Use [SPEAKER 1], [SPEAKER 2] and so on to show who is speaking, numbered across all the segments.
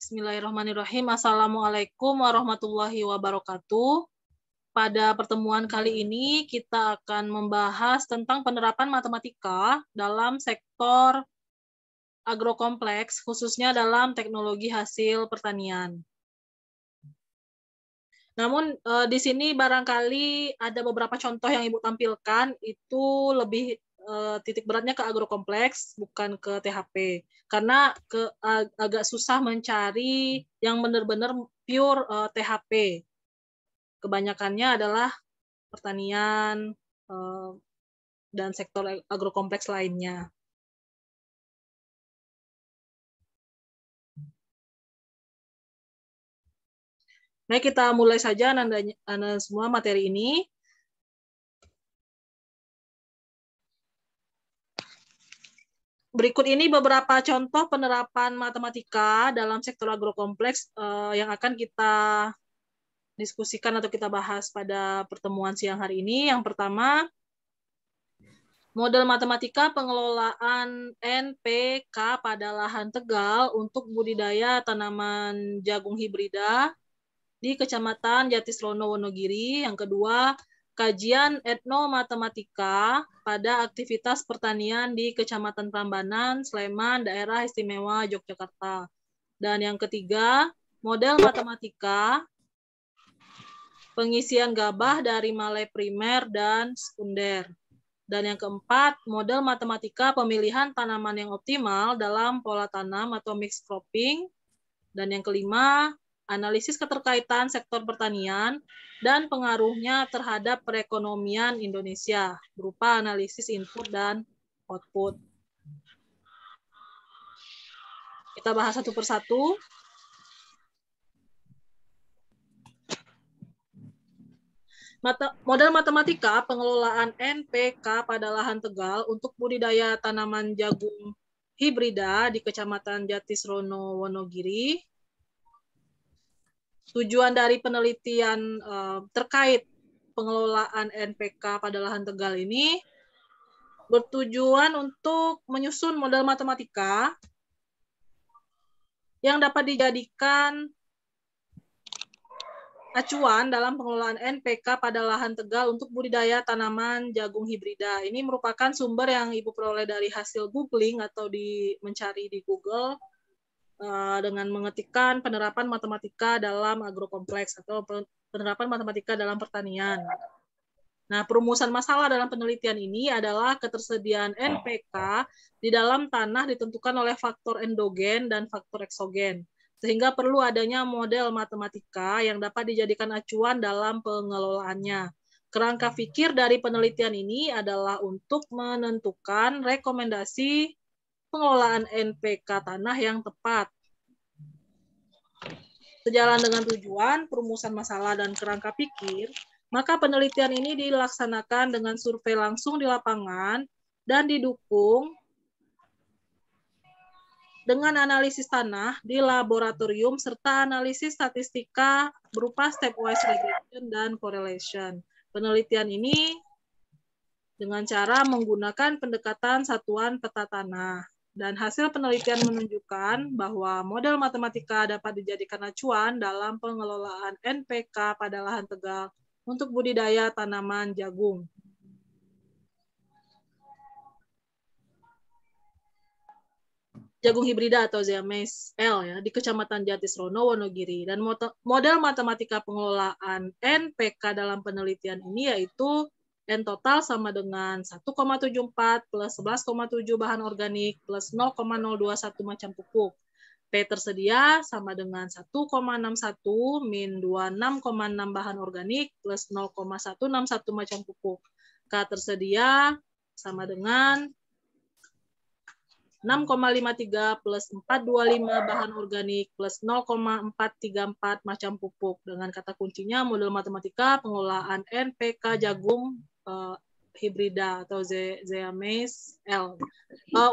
[SPEAKER 1] Bismillahirrahmanirrahim. Assalamualaikum warahmatullahi wabarakatuh. Pada pertemuan kali ini kita akan membahas tentang penerapan matematika dalam sektor agrokompleks, khususnya dalam teknologi hasil pertanian. Namun di sini barangkali ada beberapa contoh yang Ibu tampilkan itu lebih titik beratnya ke agrokompleks, bukan ke THP. Karena agak susah mencari yang benar-benar pure THP. Kebanyakannya adalah pertanian dan sektor agrokompleks lainnya. Baik, kita mulai saja Anda semua materi ini. Berikut ini beberapa contoh penerapan matematika dalam sektor agrokompleks yang akan kita diskusikan atau kita bahas pada pertemuan siang hari ini. Yang pertama, model matematika pengelolaan NPK pada lahan tegal untuk budidaya tanaman jagung hibrida di Kecamatan Jatisrono, Wonogiri. Yang kedua, kajian etnomatematika pada aktivitas pertanian di Kecamatan Prambanan, Sleman, Daerah Istimewa Yogyakarta. Dan yang ketiga, model matematika pengisian gabah dari malai primer dan sekunder. Dan yang keempat, model matematika pemilihan tanaman yang optimal dalam pola tanam atau mixed cropping. Dan yang kelima, analisis keterkaitan sektor pertanian dan pengaruhnya terhadap perekonomian Indonesia berupa analisis input dan output. Kita bahas satu persatu. Model matematika pengelolaan NPK pada lahan tegal untuk budidaya tanaman jagung hibrida di Kecamatan Jatisrono, Wonogiri. Tujuan dari penelitian terkait pengelolaan NPK pada lahan tegal ini bertujuan untuk menyusun model matematika yang dapat dijadikan acuan dalam pengelolaan NPK pada lahan tegal untuk budidaya tanaman jagung hibrida. Ini merupakan sumber yang Ibu peroleh dari hasil googling atau mencari di Google dengan mengetikkan penerapan matematika dalam agrokompleks atau penerapan matematika dalam pertanian. Nah, perumusan masalah dalam penelitian ini adalah ketersediaan NPK di dalam tanah ditentukan oleh faktor endogen dan faktor eksogen, sehingga perlu adanya model matematika yang dapat dijadikan acuan dalam pengelolaannya. Kerangka pikir dari penelitian ini adalah untuk menentukan rekomendasi pengelolaan NPK tanah yang tepat. Sejalan dengan tujuan, perumusan masalah, dan kerangka pikir, maka penelitian ini dilaksanakan dengan survei langsung di lapangan dan didukung dengan analisis tanah di laboratorium serta analisis statistika berupa stepwise regression dan correlation. Penelitian ini dengan cara menggunakan pendekatan satuan peta tanah. Dan hasil penelitian menunjukkan bahwa model matematika dapat dijadikan acuan dalam pengelolaan NPK pada lahan tegal untuk budidaya tanaman jagung. Jagung hibrida atau Zeames L ya, di Kecamatan Jatisrono, Wonogiri. Dan model matematika pengelolaan NPK dalam penelitian ini yaitu N total sama dengan 1,74 plus 11,7 bahan organik plus 0,021 macam pupuk. P tersedia sama dengan 1,61 min 26,6 bahan organik plus 0,161 macam pupuk. K tersedia sama dengan 6,53 plus 425 bahan organik plus 0,434 macam pupuk. Dengan kata kuncinya model matematika pengelolaan NPK jagung hibrida atau Zeames L.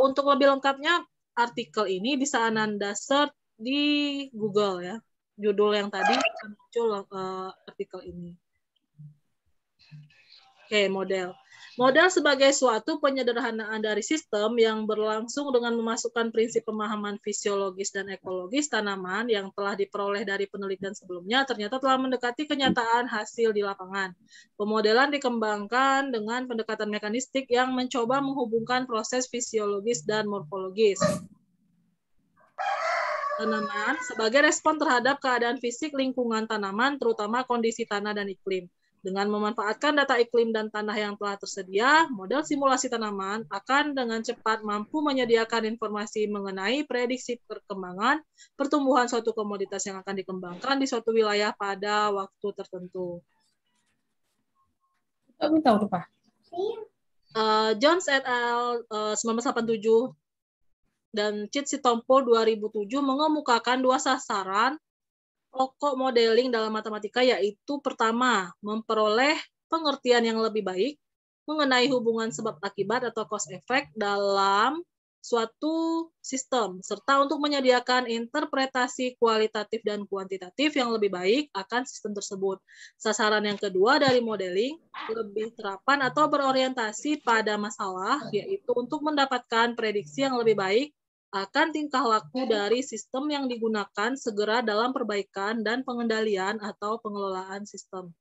[SPEAKER 1] Untuk lebih lengkapnya artikel ini bisa Anda search di Google ya. Judul yang tadi muncul artikel ini. Oke, model. Model sebagai suatu penyederhanaan dari sistem yang berlangsung dengan memasukkan prinsip pemahaman fisiologis dan ekologis tanaman yang telah diperoleh dari penelitian sebelumnya ternyata telah mendekati kenyataan hasil di lapangan. Pemodelan dikembangkan dengan pendekatan mekanistik yang mencoba menghubungkan proses fisiologis dan morfologis tanaman sebagai respon terhadap keadaan fisik lingkungan tanaman, terutama kondisi tanah dan iklim. Dengan memanfaatkan data iklim dan tanah yang telah tersedia, model simulasi tanaman akan dengan cepat mampu menyediakan informasi mengenai prediksi perkembangan pertumbuhan suatu komoditas yang akan dikembangkan di suatu wilayah pada waktu tertentu.
[SPEAKER 2] Tahu Pak.
[SPEAKER 1] Jones et al. 1987 dan Chit Sitompul 2007 mengemukakan dua sasaran pokok modeling dalam matematika, yaitu pertama, memperoleh pengertian yang lebih baik mengenai hubungan sebab akibat atau cause effect dalam suatu sistem, serta untuk menyediakan interpretasi kualitatif dan kuantitatif yang lebih baik akan sistem tersebut. Sasaran yang kedua dari modeling lebih terapan atau berorientasi pada masalah, yaitu untuk mendapatkan prediksi yang lebih baik akan tingkah laku dari sistem yang digunakan segera dalam perbaikan dan pengendalian atau pengelolaan sistem.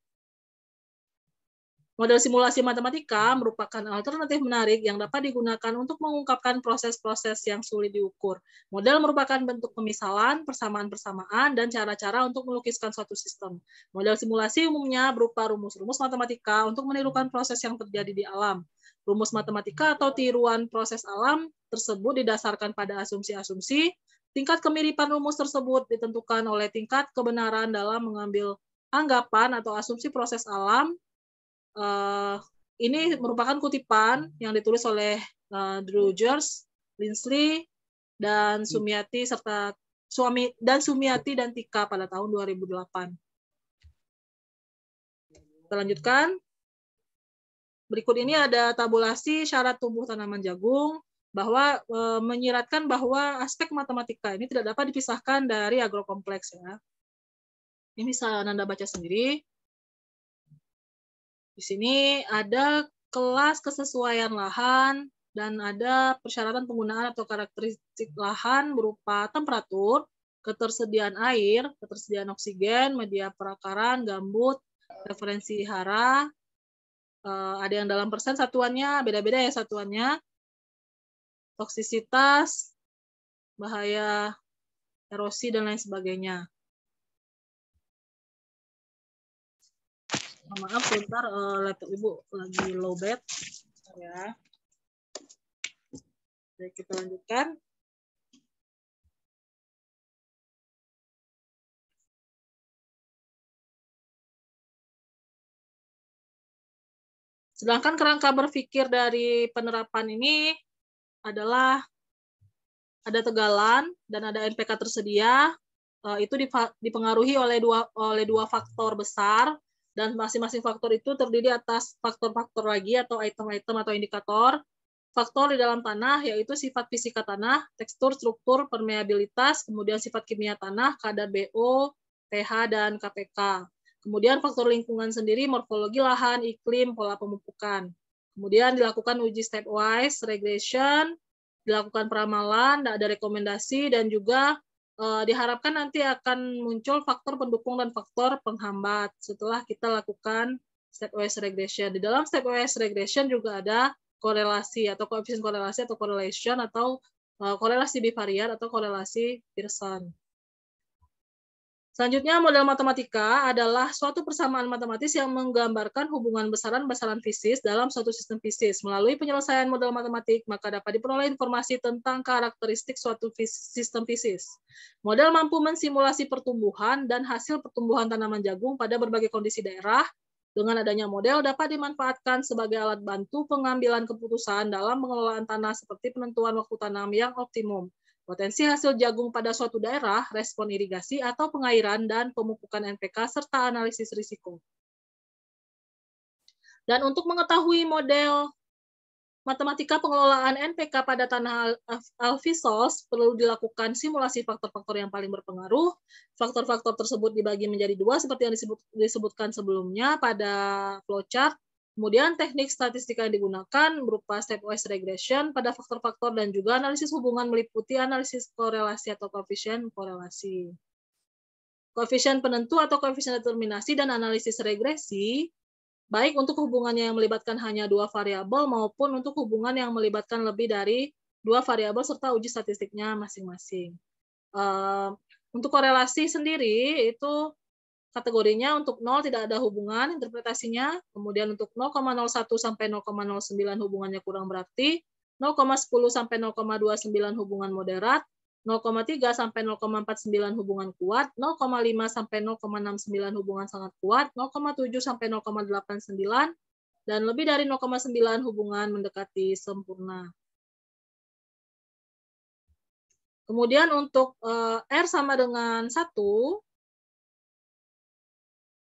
[SPEAKER 1] Model simulasi matematika merupakan alternatif menarik yang dapat digunakan untuk mengungkapkan proses-proses yang sulit diukur. Model merupakan bentuk pemisalan, persamaan-persamaan, dan cara-cara untuk melukiskan suatu sistem. Model simulasi umumnya berupa rumus-rumus matematika untuk menirukan proses yang terjadi di alam. Rumus matematika atau tiruan proses alam tersebut didasarkan pada asumsi-asumsi. Tingkat kemiripan rumus tersebut ditentukan oleh tingkat kebenaran dalam mengambil anggapan atau asumsi proses alam. Ini merupakan kutipan yang ditulis oleh Drugers, Linsley, dan Sumiati serta Sumiati dan Tika pada tahun 2008. Kita lanjutkan. Berikut ini ada tabulasi syarat tumbuh tanaman jagung, bahwa menyiratkan bahwa aspek matematika ini tidak dapat dipisahkan dari agrokompleks ya. Ini bisa Anda baca sendiri. Di sini ada kelas kesesuaian lahan dan ada persyaratan penggunaan atau karakteristik lahan berupa temperatur, ketersediaan air, ketersediaan oksigen, media perakaran, gambut, referensi hara. Ada yang dalam persen satuannya, beda-beda ya satuannya. Toksisitas, bahaya erosi, dan lain sebagainya. Maaf, sebentar, laptop Ibu lagi low bat. Ya. Oke, kita lanjutkan. Sedangkan kerangka berpikir dari penerapan ini adalah ada tegalan dan ada NPK tersedia. Itu dipengaruhi oleh dua faktor besar, dan masing-masing faktor itu terdiri atas faktor-faktor lagi atau item-item atau indikator. Faktor di dalam tanah yaitu sifat fisika tanah, tekstur, struktur, permeabilitas, kemudian sifat kimia tanah, kadar BO, pH, dan KPK. Kemudian faktor lingkungan sendiri, morfologi lahan, iklim, pola pemupukan. Kemudian dilakukan uji stepwise regression, dilakukan peramalan, ada rekomendasi, dan juga diharapkan nanti akan muncul faktor pendukung dan faktor penghambat setelah kita lakukan stepwise regression. Di dalam stepwise regression juga ada korelasi atau koefisien korelasi atau correlation atau korelasi bivariat atau korelasi Pearson. Selanjutnya, model matematika adalah suatu persamaan matematis yang menggambarkan hubungan besaran-besaran fisis dalam suatu sistem fisis. Melalui penyelesaian model matematik, maka dapat diperoleh informasi tentang karakteristik suatu sistem fisis. Model mampu mensimulasi pertumbuhan dan hasil pertumbuhan tanaman jagung pada berbagai kondisi daerah. Dengan adanya model dapat dimanfaatkan sebagai alat bantu pengambilan keputusan dalam pengelolaan tanah seperti penentuan waktu tanam yang optimum, potensi hasil jagung pada suatu daerah, respon irigasi atau pengairan, dan pemupukan NPK, serta analisis risiko. Dan untuk mengetahui model matematika pengelolaan NPK pada tanah alfisos, perlu dilakukan simulasi faktor-faktor yang paling berpengaruh. Faktor-faktor tersebut dibagi menjadi dua, seperti yang disebutkan sebelumnya pada flowchart. Kemudian teknik statistika yang digunakan berupa stepwise regression pada faktor-faktor dan juga analisis hubungan meliputi analisis korelasi atau koefisien korelasi. Koefisien penentu atau koefisien determinasi dan analisis regresi, baik untuk hubungannya yang melibatkan hanya dua variabel maupun untuk hubungan yang melibatkan lebih dari dua variabel serta uji statistiknya masing-masing. Untuk korelasi sendiri itu kategorinya untuk 0 tidak ada hubungan interpretasinya, kemudian untuk 0,01 sampai 0,09 hubungannya kurang berarti, 0,10 sampai 0,29 hubungan moderat, 0,3 sampai 0,49 hubungan kuat, 0,5 sampai 0,69 hubungan sangat kuat, 0,7 sampai 0,89 dan lebih dari 0,9 hubungan mendekati sempurna. Kemudian untuk R sama dengan 1,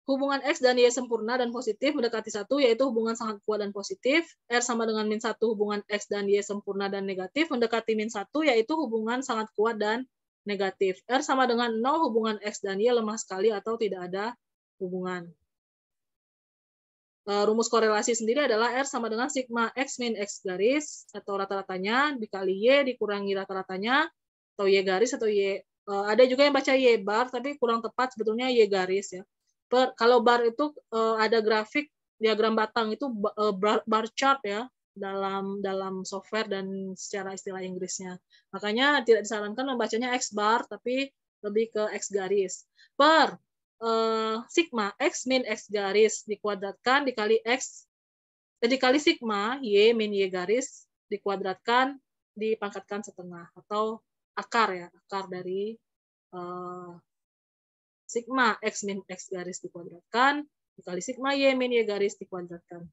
[SPEAKER 1] hubungan X dan Y sempurna dan positif mendekati 1, yaitu hubungan sangat kuat dan positif. R sama dengan -1, hubungan X dan Y sempurna dan negatif mendekati -1, yaitu hubungan sangat kuat dan negatif. R sama dengan 0, hubungan X dan Y lemah sekali atau tidak ada hubungan. Rumus korelasi sendiri adalah R sama dengan sigma X min X garis atau rata-ratanya dikali Y dikurangi rata-ratanya atau Y garis atau Y. Ada juga yang baca Y bar, tapi kurang tepat sebetulnya Y garis ya. Kalau bar itu ada grafik diagram batang itu bar chart ya dalam software dan secara istilah Inggrisnya. Makanya tidak disarankan membacanya X bar tapi lebih ke X garis. Per sigma X min X garis dikuadratkan dikali dikali sigma Y min Y garis dikuadratkan dipangkatkan setengah atau akar ya, akar dari sigma X min X garis dikuadratkan dikali sigma Y min Y garis dikuadratkan.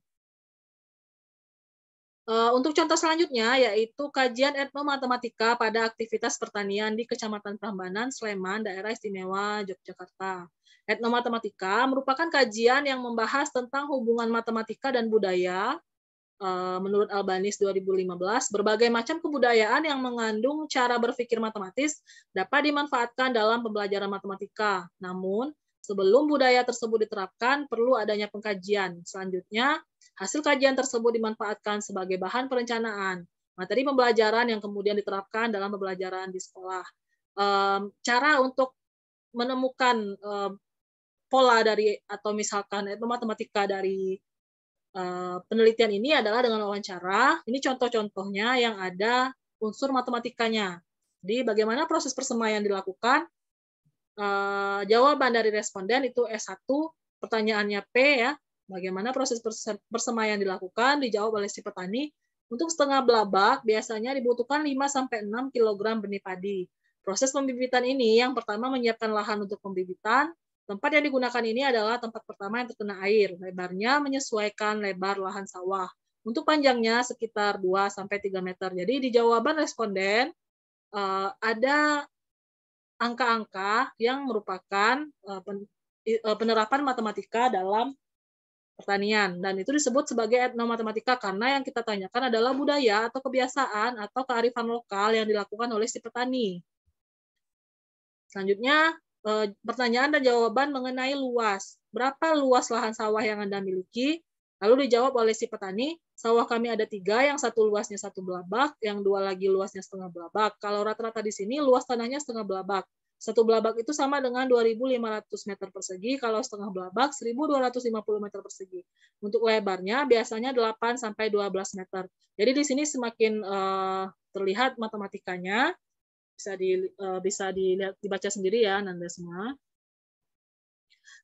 [SPEAKER 1] Untuk contoh selanjutnya yaitu kajian etnomatematika pada aktivitas pertanian di Kecamatan Prambanan, Sleman, Daerah Istimewa Yogyakarta. Etnomatematika merupakan kajian yang membahas tentang hubungan matematika dan budaya. Menurut Albanese 2015, berbagai macam kebudayaan yang mengandung cara berpikir matematis dapat dimanfaatkan dalam pembelajaran matematika. Namun, sebelum budaya tersebut diterapkan, perlu adanya pengkajian. Selanjutnya, hasil kajian tersebut dimanfaatkan sebagai bahan perencanaan, materi pembelajaran yang kemudian diterapkan dalam pembelajaran di sekolah. Cara untuk menemukan pola dari atau misalkan matematika dari penelitian ini adalah dengan wawancara. Ini contoh-contohnya yang ada unsur matematikanya. Jadi bagaimana proses persemaian dilakukan? Jawaban dari responden itu S1, pertanyaannya P ya. Bagaimana proses persemaian dilakukan? Dijawab oleh si petani. Untuk setengah belabak biasanya dibutuhkan 5-6 kg benih padi. Proses pembibitan ini yang pertama menyiapkan lahan untuk pembibitan. Tempat yang digunakan ini adalah tempat pertama yang terkena air. Lebarnya menyesuaikan lebar lahan sawah. Untuk panjangnya sekitar 2-3 meter. Jadi di jawaban responden ada angka-angka yang merupakan penerapan matematika dalam pertanian. Dan itu disebut sebagai etnomatematika karena yang kita tanyakan adalah budaya atau kebiasaan atau kearifan lokal yang dilakukan oleh si petani. Selanjutnya, pertanyaan dan jawaban mengenai luas. Berapa luas lahan sawah yang Anda miliki? Lalu dijawab oleh si petani, sawah kami ada 3, yang satu luasnya 1 belabak, yang 2 lagi luasnya setengah belabak. Kalau rata-rata di sini luas tanahnya setengah belabak. 1 belabak itu sama dengan 2.500 meter persegi, kalau setengah belabak 1.250 meter persegi. Untuk lebarnya biasanya 8-12 meter. Jadi di sini semakin terlihat matematikanya, bisa dilihat dibaca sendiri ya Nanda semua.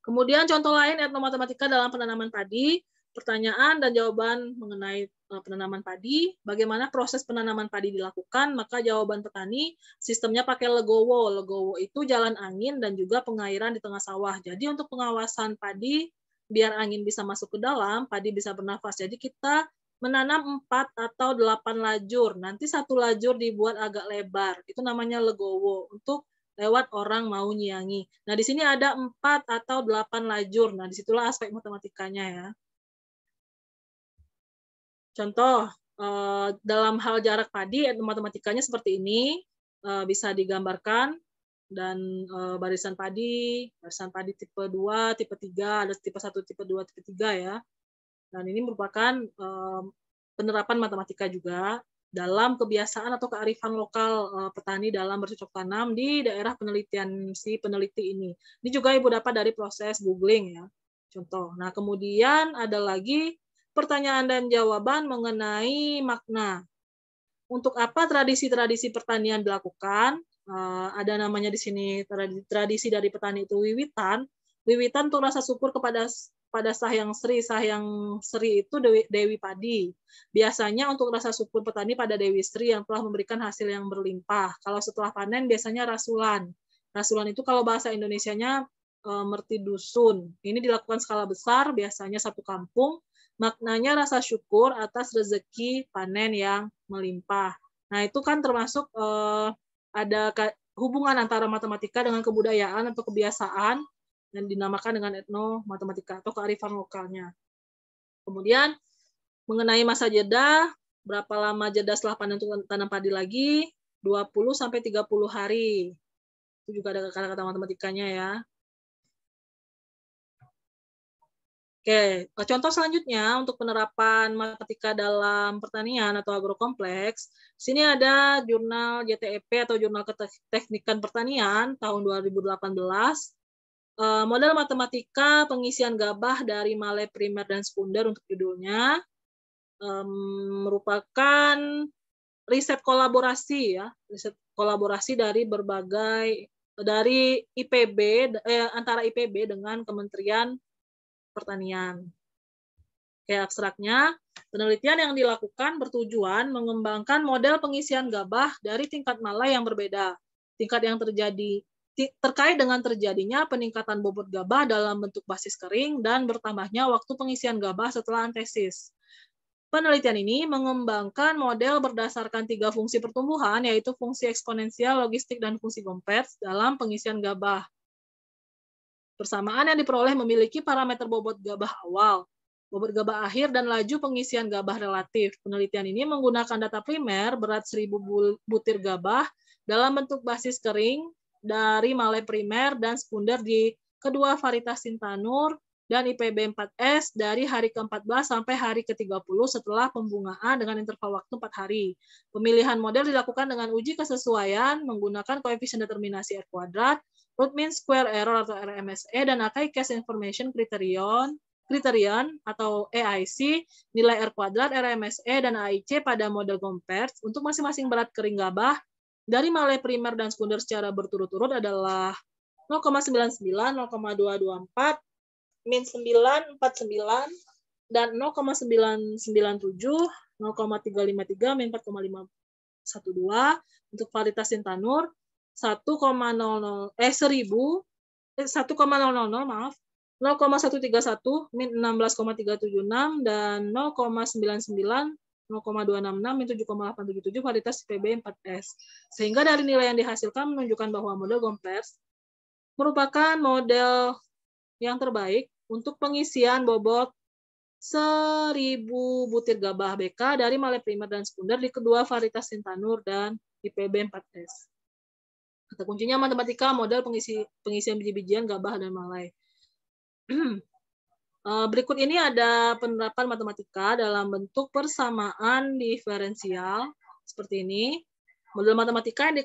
[SPEAKER 1] Kemudian contoh lain etnomatematika dalam penanaman padi, pertanyaan dan jawaban mengenai penanaman padi, bagaimana proses penanaman padi dilakukan, maka jawaban petani sistemnya pakai legowo. Legowo itu jalan angin dan juga pengairan di tengah sawah. Jadi untuk pengawasan padi biar angin bisa masuk ke dalam, padi bisa bernafas. Jadi kita menanam 4 atau 8 lajur. Nanti satu lajur dibuat agak lebar. Itu namanya legowo untuk lewat orang mau nyiangi. Nah, di sini ada 4 atau 8 lajur. Nah, disitulah aspek matematikanya ya. Contoh, dalam hal jarak padi, matematikanya seperti ini. Bisa digambarkan. Dan barisan padi tipe 2, tipe 3, ada tipe 1, tipe 2, tipe 3 ya. Dan ini merupakan penerapan matematika juga dalam kebiasaan atau kearifan lokal petani dalam bercocok tanam di daerah penelitian si peneliti ini. Ini juga Ibu dapat dari proses googling ya, contoh. Nah, kemudian ada lagi pertanyaan dan jawaban mengenai makna. Untuk apa tradisi-tradisi pertanian dilakukan? Ada namanya di sini tradisi dari petani itu wiwitan. Wiwitan untuk rasa syukur kepada Sahyang Sri. Sahyang Sri itu Dewi Padi. Biasanya untuk rasa syukur petani pada Dewi Sri yang telah memberikan hasil yang berlimpah. Kalau setelah panen biasanya rasulan. Rasulan itu kalau bahasa Indonesianya merti dusun. Ini dilakukan skala besar, biasanya satu kampung. Maknanya rasa syukur atas rezeki panen yang melimpah. Nah, itu kan termasuk ada hubungan antara matematika dengan kebudayaan atau kebiasaan dan dinamakan dengan etnomatematika atau kearifan lokalnya. Kemudian mengenai masa jeda, berapa lama jeda setelah panen untuk tanam padi lagi? 20 sampai 30 hari. Itu juga ada kata-kata matematikanya ya. Oke, contoh selanjutnya untuk penerapan matematika dalam pertanian atau agrokompleks. Sini ada jurnal JTEP atau Jurnal Keteknikan Pertanian tahun 2018. Model matematika pengisian gabah dari malai primer dan sekunder untuk judulnya. Merupakan riset kolaborasi ya, riset kolaborasi dari IPB, antara IPB dengan Kementerian Pertanian. Kayak abstraknya, penelitian yang dilakukan bertujuan mengembangkan model pengisian gabah dari tingkat malai yang berbeda. Tingkat yang terkait dengan terjadinya peningkatan bobot gabah dalam bentuk basis kering dan bertambahnya waktu pengisian gabah setelah antesis. Penelitian ini mengembangkan model berdasarkan 3 fungsi pertumbuhan, yaitu fungsi eksponensial, logistik, dan fungsi Gompers dalam pengisian gabah. Persamaan yang diperoleh memiliki parameter bobot gabah awal, bobot gabah akhir, dan laju pengisian gabah relatif. Penelitian ini menggunakan data primer berat 1000 butir gabah dalam bentuk basis kering dari malai primer dan sekunder di kedua varietas Sintanur dan IPB 4S dari hari ke-14 sampai hari ke-30 setelah pembungaan dengan interval waktu 4 hari. Pemilihan model dilakukan dengan uji kesesuaian menggunakan koefisien determinasi R kuadrat, root mean square error atau RMSE, dan Akai Case Information Criterion atau AIC, nilai R kuadrat, RMSE, dan AIC pada model Gompers untuk masing-masing berat kering gabah dari malai primer dan sekunder secara berturut-turut adalah 0,99, 0,224, min 949, dan 0,997, 0,353, min 4,512 untuk varietas Sintanur, 1,000 maaf, 0,131 min 16,376 dan 0,99 0,266 min 7,877 varietas PB 4S. Sehingga dari nilai yang dihasilkan menunjukkan bahwa model Gompers merupakan model yang terbaik untuk pengisian bobot 1000 butir gabah BK dari malai primer dan sekunder di kedua varietas Sintanur dan IPB 4S. Kata kuncinya matematika model pengisian biji-bijian gabah dan malai. Berikut ini ada penerapan matematika dalam bentuk persamaan diferensial seperti ini. Model matematika yang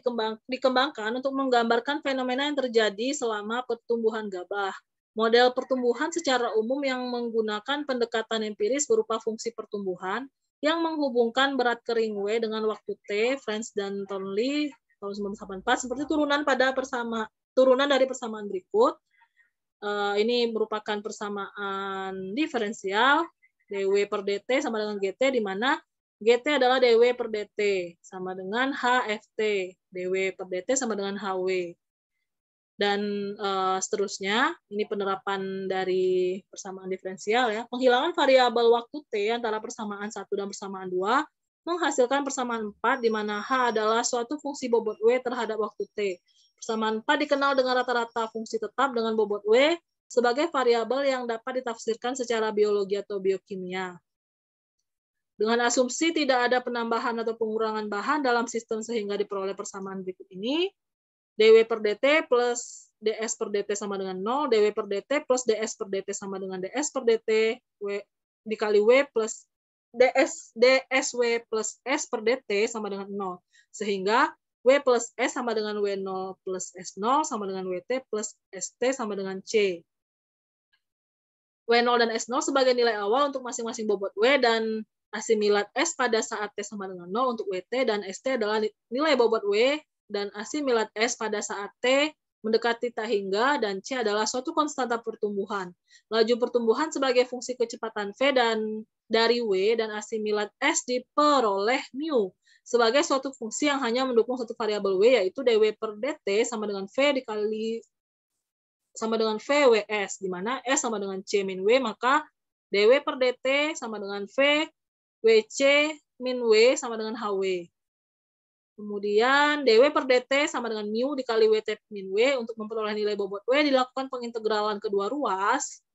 [SPEAKER 1] dikembangkan untuk menggambarkan fenomena yang terjadi selama pertumbuhan gabah. Model pertumbuhan secara umum yang menggunakan pendekatan empiris berupa fungsi pertumbuhan yang menghubungkan berat kering W dengan waktu T, French dan Townley tahun 1984 seperti turunan dari persamaan berikut. Ini merupakan persamaan diferensial dW per dt sama dengan GT, di mana GT adalah dW per dt sama dengan HFT, dW per dt sama dengan HW. Dan seterusnya, ini penerapan dari persamaan diferensial ya. Penghilangan variabel waktu T antara persamaan 1 dan persamaan 2 menghasilkan persamaan 4 di mana H adalah suatu fungsi bobot W terhadap waktu T. Persamaan 4 dikenal dengan rata-rata fungsi tetap dengan bobot W sebagai variabel yang dapat ditafsirkan secara biologi atau biokimia. Dengan asumsi tidak ada penambahan atau pengurangan bahan dalam sistem sehingga diperoleh persamaan berikut ini. dW per dt plus ds per dt sama dengan 0, dW per dt plus ds per dt sama dengan ds per dt, dikali W plus DSW plus S per DT sama dengan 0. Sehingga W plus S sama dengan W0 plus S0 sama dengan WT plus ST sama dengan C. W0 dan S0 sebagai nilai awal untuk masing-masing bobot W dan asimilat S pada saat T sama dengan 0 untuk WT, dan ST adalah nilai bobot W dan asimilat S pada saat T mendekati tak hingga, dan C adalah suatu konstanta pertumbuhan. Laju pertumbuhan sebagai fungsi kecepatan V dan dari W dan asimilat S diperoleh mu sebagai suatu fungsi yang hanya mendukung satu variabel W, yaitu dW per dt sama dengan V dikali sama dengan VWS, di mana S sama dengan C min W, maka dW per dt sama dengan V WC min W sama dengan HW. Kemudian dW per dt sama dengan mu dikali WT min W. Untuk memperoleh nilai bobot W dilakukan pengintegralan kedua ruas,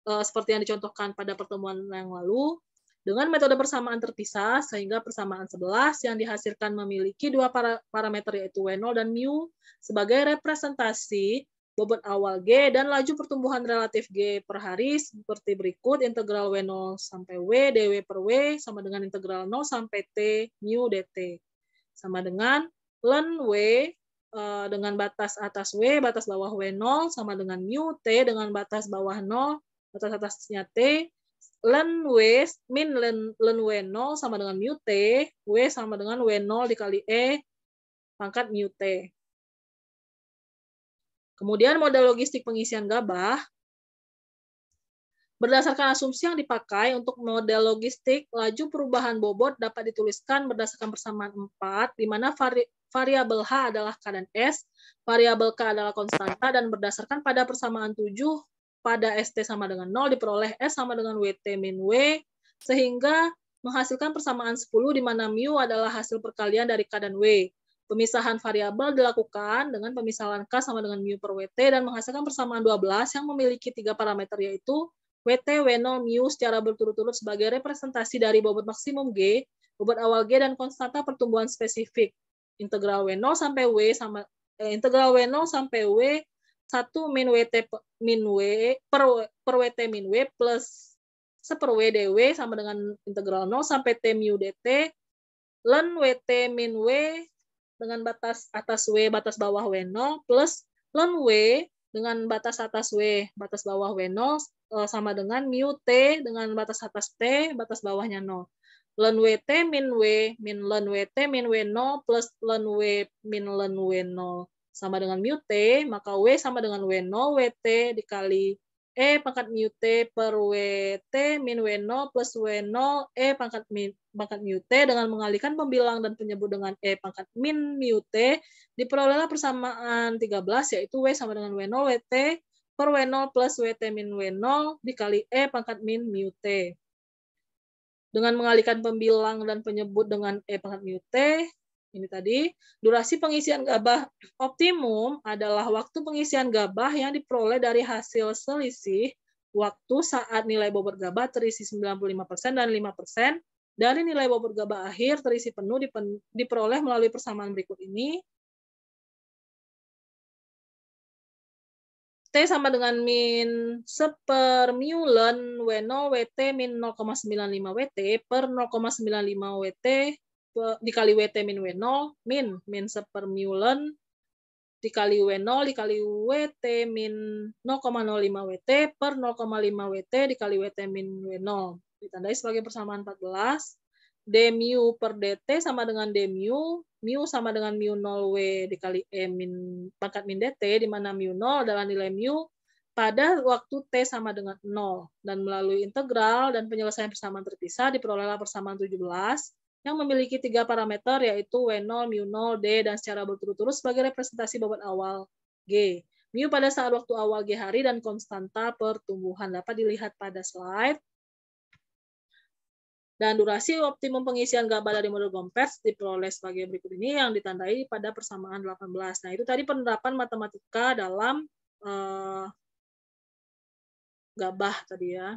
[SPEAKER 1] seperti yang dicontohkan pada pertemuan yang lalu, dengan metode persamaan terpisah, sehingga persamaan 11 yang dihasilkan memiliki dua parameter, yaitu W0 dan mu, sebagai representasi bobot awal G dan laju pertumbuhan relatif G per hari seperti berikut. Integral W0 sampai W dW per W sama dengan integral 0 sampai T mu dt. Sama dengan ln W dengan batas atas W, batas bawah W0 sama dengan mu T dengan batas bawah 0, batas atasnya T, ln W min ln W0 sama dengan mu T, W sama dengan W0 dikali E pangkat mu T. Kemudian model logistik pengisian gabah. Berdasarkan asumsi yang dipakai untuk model logistik, laju perubahan bobot dapat dituliskan berdasarkan persamaan 4, di mana variabel H adalah keadaan S, variabel K adalah konstanta, dan berdasarkan pada persamaan 7 pada ST sama dengan 0 diperoleh S sama dengan WT min W, sehingga menghasilkan persamaan 10 di mana mu adalah hasil perkalian dari keadaan W. Pemisahan variabel dilakukan dengan pemisahan K sama dengan mu per WT dan menghasilkan persamaan 12 yang memiliki 3 parameter, yaitu WT, W0, mu secara berturut-turut sebagai representasi dari bobot maksimum G, bobot awal G, dan konstanta pertumbuhan spesifik. Integral W0 sampai W sama integral W0 sampai W 1 min WT min W per WT min W plus 1 per W dW sama dengan integral 0 sampai T mu dt ln WT min W dengan batas atas W, batas bawah W0 plus ln W dengan batas atas W, batas bawah W0 sama dengan mu T dengan batas atas T, batas bawahnya 0. Ln WT min W min ln WT min W0 plus ln W min ln W0 sama dengan mu T, maka W sama dengan W0 WT dikali E pangkat mu T per WT min W0 plus W0 E pangkat mu T dengan mengalihkan pembilang dan penyebut dengan E pangkat min mu T, diperolehlah persamaan 13, yaitu W sama dengan W0 WT per W0 plus WT min W0 dikali E pangkat min mu T. Dengan mengalihkan pembilang dan penyebut dengan E pangkat mu T, ini tadi, durasi pengisian gabah optimum adalah waktu pengisian gabah yang diperoleh dari hasil selisih waktu saat nilai bobot gabah terisi 95% dan 5% dari nilai bobot gabah akhir terisi penuh diperoleh melalui persamaan berikut ini. T sama dengan min 1 per mu ln W0 WT min 0,95 WT per 0,95 WT dikali WT min W0 min 1 per mu ln dikali W0 dikali WT min 0,05 WT per 0,5 WT dikali WT min W0. Ditandai sebagai persamaan 14. D mu per dt sama dengan D mu. Mu sama dengan mu 0 W dikali E min pangkat min dt, di mana mu 0 adalah nilai mu pada waktu T sama dengan 0. Dan melalui integral dan penyelesaian persamaan terpisah diperolehlah persamaan 17 yang memiliki 3 parameter, yaitu W0, mu0, D, dan secara berturut-turut sebagai representasi bobot awal G. Mu pada saat waktu awal G hari dan konstanta pertumbuhan dapat dilihat pada slide. Dan durasi optimum pengisian gabah dari model Gompertz diperoleh sebagai berikut ini yang ditandai pada persamaan 18. Nah, itu tadi penerapan matematika dalam gabah tadi ya.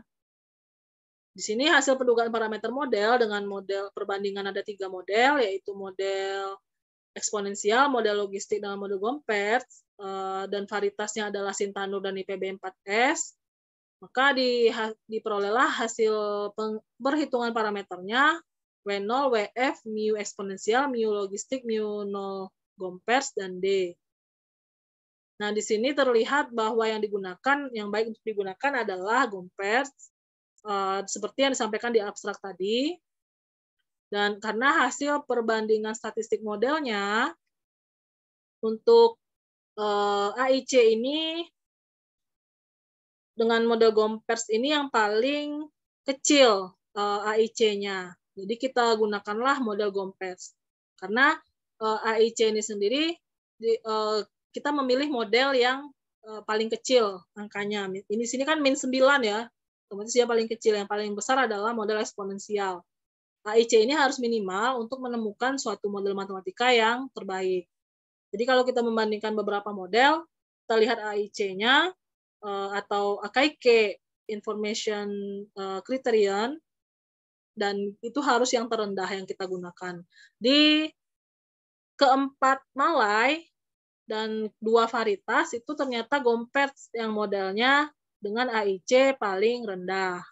[SPEAKER 1] Di sini hasil pendugaan parameter model dengan model perbandingan ada 3 model, yaitu model eksponensial, model logistik dalam model Gompertz, dan varietasnya adalah Sintanur dan IPB 4S. Maka diperolehlah hasil perhitungan parameternya W0, WF, mu eksponensial, mu logistik, mu 0 Gompers, dan D. Nah, di sini terlihat bahwa yang baik untuk digunakan adalah Gompers, seperti yang disampaikan di abstrak tadi. Dan karena hasil perbandingan statistik modelnya untuk AIC ini dengan model Gompers ini yang paling kecil AIC-nya. Jadi kita gunakanlah model Gompers. Karena AIC ini sendiri kita memilih model yang paling kecil angkanya. Ini sini kan min 9 ya. Otomatis dia paling kecil. Yang paling besar adalah model eksponensial. AIC ini harus minimal untuk menemukan suatu model matematika yang terbaik. Jadi kalau kita membandingkan beberapa model, kita lihat AIC-nya atau AKIK information criterion, dan itu harus yang terendah yang kita gunakan. Di keempat Malay dan 2 varietas itu ternyata Gompers yang modelnya dengan AIC paling rendah,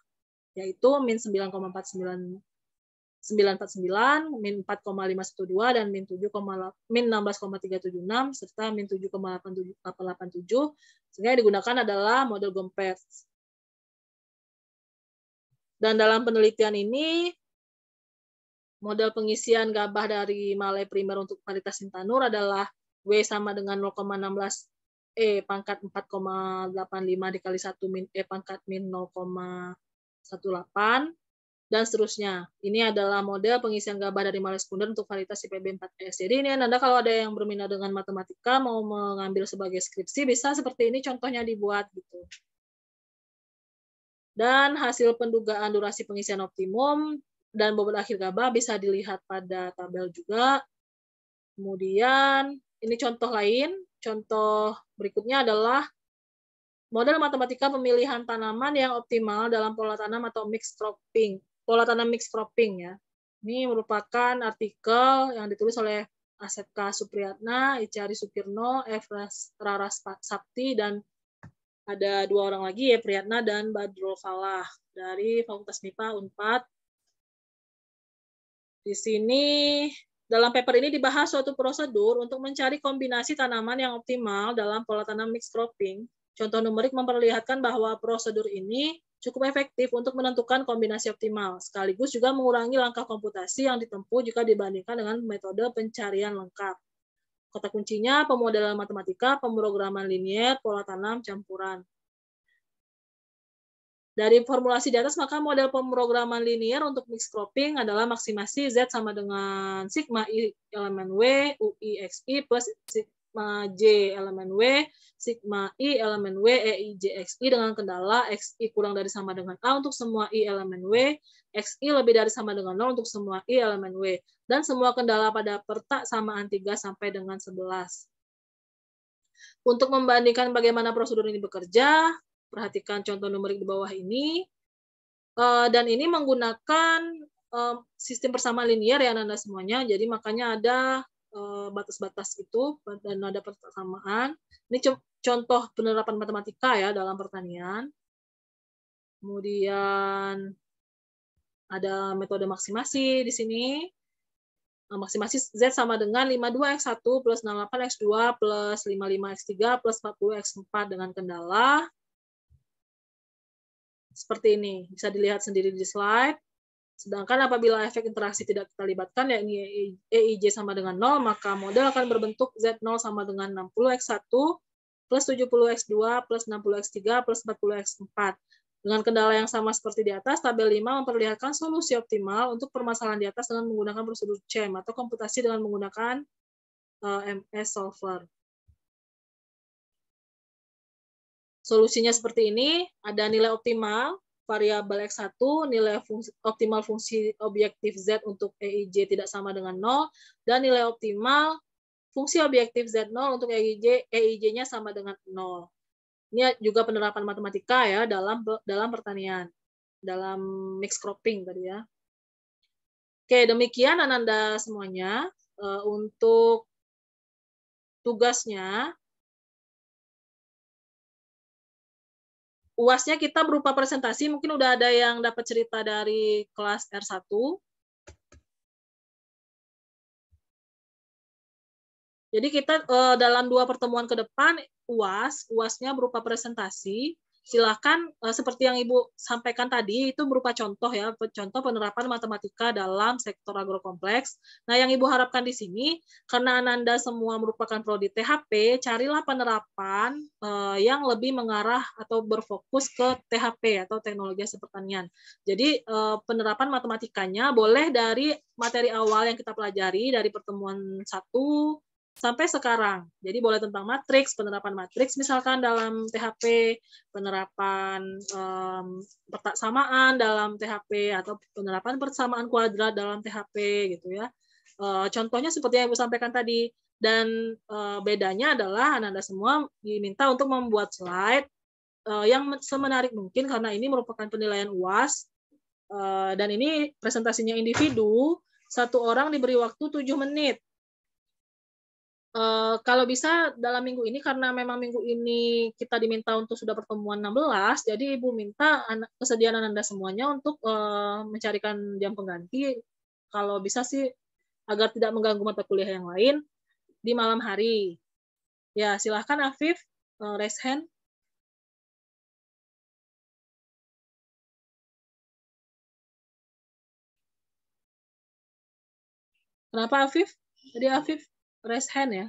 [SPEAKER 1] yaitu min 9,49, min 4,512, dan min 16,376, serta min 7,887, sehingga yang digunakan adalah model Gompers. Dan dalam penelitian ini, model pengisian gabah dari Malay primer untuk varietas Intanur adalah W sama dengan 0,16 E pangkat 4,85 dikali 1 min E pangkat min 0,18, dan seterusnya. Ini adalah model pengisian gabah dari Malay sekunder untuk varietas IPB 4S. Jadi ini Anda kalau ada yang berminat dengan matematika, mau mengambil sebagai skripsi, bisa seperti ini contohnya dibuat gitu. Dan hasil pendugaan durasi pengisian optimum dan bobot akhir gabah bisa dilihat pada tabel juga. Kemudian ini contoh lain. Contoh berikutnya adalah model matematika pemilihan tanaman yang optimal dalam pola tanam atau mixed cropping. Pola tanam mixed cropping ya. Ini merupakan artikel yang ditulis oleh Asep K. Supriyatna, Icari Sukirno, F. Raras Sakti, dan ada 2 orang lagi ya, Priyatna dan Badrul Falah dari Fakultas MIPA Unpad. Di sini dalam paper ini dibahas suatu prosedur untuk mencari kombinasi tanaman yang optimal dalam pola tanam mixed cropping. Contoh numerik memperlihatkan bahwa prosedur ini cukup efektif untuk menentukan kombinasi optimal, sekaligus juga mengurangi langkah komputasi yang ditempuh jika dibandingkan dengan metode pencarian lengkap. Kata kuncinya pemodelan matematika, pemrograman linier, pola tanam, campuran. Dari formulasi di atas, maka model pemrograman linier untuk mixed cropping adalah maksimasi Z sama dengan sigma I elemen W, UI XI plus sigma J elemen W, sigma I elemen W, EI J XI dengan kendala XI kurang dari sama dengan A untuk semua I elemen W, XI lebih dari sama dengan 0 untuk semua I elemen W, dan semua kendala pada pertak samaan 3 sampai dengan 11. Untuk membandingkan bagaimana prosedur ini bekerja, perhatikan contoh numerik di bawah ini. Dan ini menggunakan sistem persamaan linier ya Anda semuanya. Jadi makanya ada batas-batas itu dan ada persamaan. Ini contoh penerapan matematika ya dalam pertanian. Kemudian ada metode maksimasi di sini. Maksimasi Z sama dengan 52X1 plus 68X2 plus 55X3 plus 40X4 dengan kendala. Seperti ini, bisa dilihat sendiri di slide. Sedangkan apabila efek interaksi tidak kita libatkan, yakni EIJ sama dengan 0, maka model akan berbentuk Z0 sama dengan 60X1 plus 70X2 plus 60X3 plus 40X4. Dengan kendala yang sama seperti di atas, tabel 5 memperlihatkan solusi optimal untuk permasalahan di atas dengan menggunakan prosedur CHEM atau komputasi dengan menggunakan MS Solver. Solusinya seperti ini, ada nilai optimal, variabel X1, nilai optimal fungsi objektif Z untuk EIJ tidak sama dengan 0, dan nilai optimal fungsi objektif Z0 untuk EIJ-nya sama dengan 0. Ini juga penerapan matematika ya dalam pertanian, dalam mixed cropping tadi ya. Oke, demikian Ananda semuanya untuk tugasnya. UAS-nya kita berupa presentasi, mungkin udah ada yang dapat cerita dari kelas R1. Jadi kita dalam 2 pertemuan ke depan UAS-nya berupa presentasi. Silakan seperti yang Ibu sampaikan tadi itu berupa contoh ya, contoh penerapan matematika dalam sektor agrokompleks. Nah, yang Ibu harapkan di sini karena Ananda semua merupakan prodi THP, carilah penerapan yang lebih mengarah atau berfokus ke THP atau teknologi hasil pertanian. Jadi penerapan matematikanya boleh dari materi awal yang kita pelajari dari pertemuan 1 sampai sekarang. Jadi boleh tentang matriks, penerapan matriks misalkan dalam THP, penerapan persamaan dalam THP, atau penerapan persamaan kuadrat dalam THP gitu ya. Contohnya seperti yang Ibu sampaikan tadi. Dan bedanya adalah Ananda semua diminta untuk membuat slide yang semenarik mungkin karena ini merupakan penilaian UAS. Dan ini presentasinya individu, 1 orang diberi waktu 7 menit. Kalau bisa dalam minggu ini karena memang minggu ini kita diminta untuk sudah pertemuan 16, jadi Ibu minta kesediaan Anda semuanya untuk mencarikan jam pengganti. Kalau bisa sih agar tidak mengganggu mata kuliah yang lain di malam hari. Ya, silahkan Afif, raise hand. Kenapa Afif? Tadi Afif raise hand ya.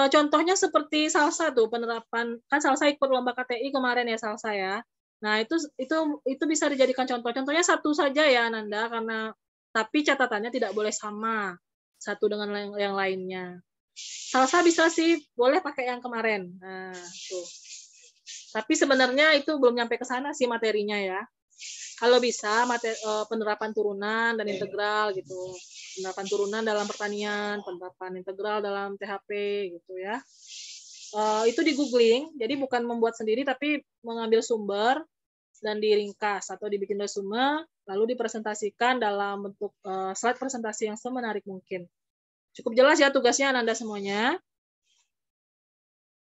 [SPEAKER 1] Contohnya seperti Salsa tuh, penerapan, kan Salsa ikut lomba KTI kemarin ya Salsa ya. Nah, itu bisa dijadikan contoh. Contohnya 1 saja ya Nanda, karena tapi catatannya tidak boleh sama satu dengan yang lainnya. Salsa bisa sih, boleh pakai yang kemarin. Nah, tuh. Tapi sebenarnya itu belum nyampe ke sana sih materinya ya. Kalau bisa penerapan turunan dan integral gitu. Penerapan turunan dalam pertanian, penerapan integral dalam THP gitu ya. Itu di googling, jadi bukan membuat sendiri tapi mengambil sumber dan diringkas atau dibikin resume lalu dipresentasikan dalam bentuk slide presentasi yang semenarik mungkin. Cukup jelas ya tugasnya Ananda semuanya.